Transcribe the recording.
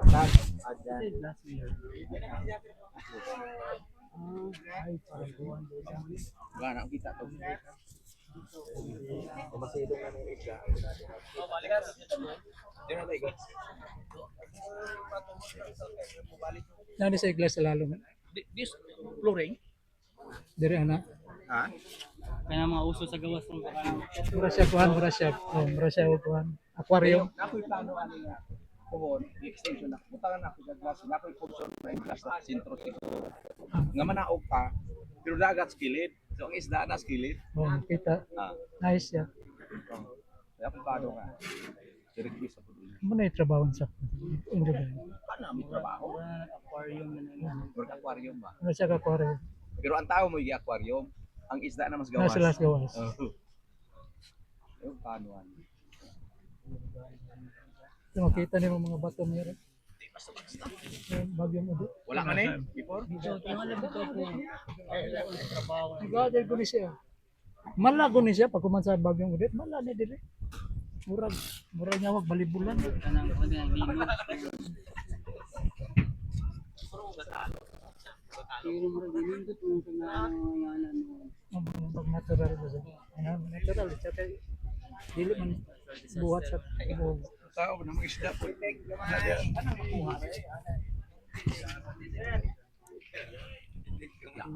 Last year. Ay, parang buwan doon. Wala na kita to. Masilong na ng isla. Di na tayo. Nani sa iglesia sa lalo. This flooring. Diri ana. Ha? Kaya mga uso sa gawas ng parang Mura siya kuhan, mura siya. Oh, mura siya kuhan. Aquarium. Ako'y plano ano nga. Kuhon, extension na. Butangan ako sa glass. Ako'y function na yung glass na sintro siguro. Nga manaog pa, pero dagat skilid. So ang isda na skilid. Oh, kita. Ah. Nice siya. Kaya kung plano nga. Direct sa puto. Muna yung trabaho sa. Hindi ba? Paano may trabaho? aquarium na lang. Or aquarium ba? Mura siya ka aquarium. Pero ang tao mo yung aquarium, ang isda na mas gawas. Nasa las gawas. Oh. Yung paano ano? So, makita niyo mga bato meron. Bagyong udo. Wala man eh, before? So, tingnan lang ito po. Trabaho. Nag-gather ko ni siya. Malago ni siya pag kuman sa bagyong udit. Mala ni dire. Murag niya wag balibulan. Kanang kanang lino. Pero mura din ito kung kanang ano. Pag natural ba siya? Ano, natural. Tsaka dili man buhat sa buhok. Tao na mga isda po. Ano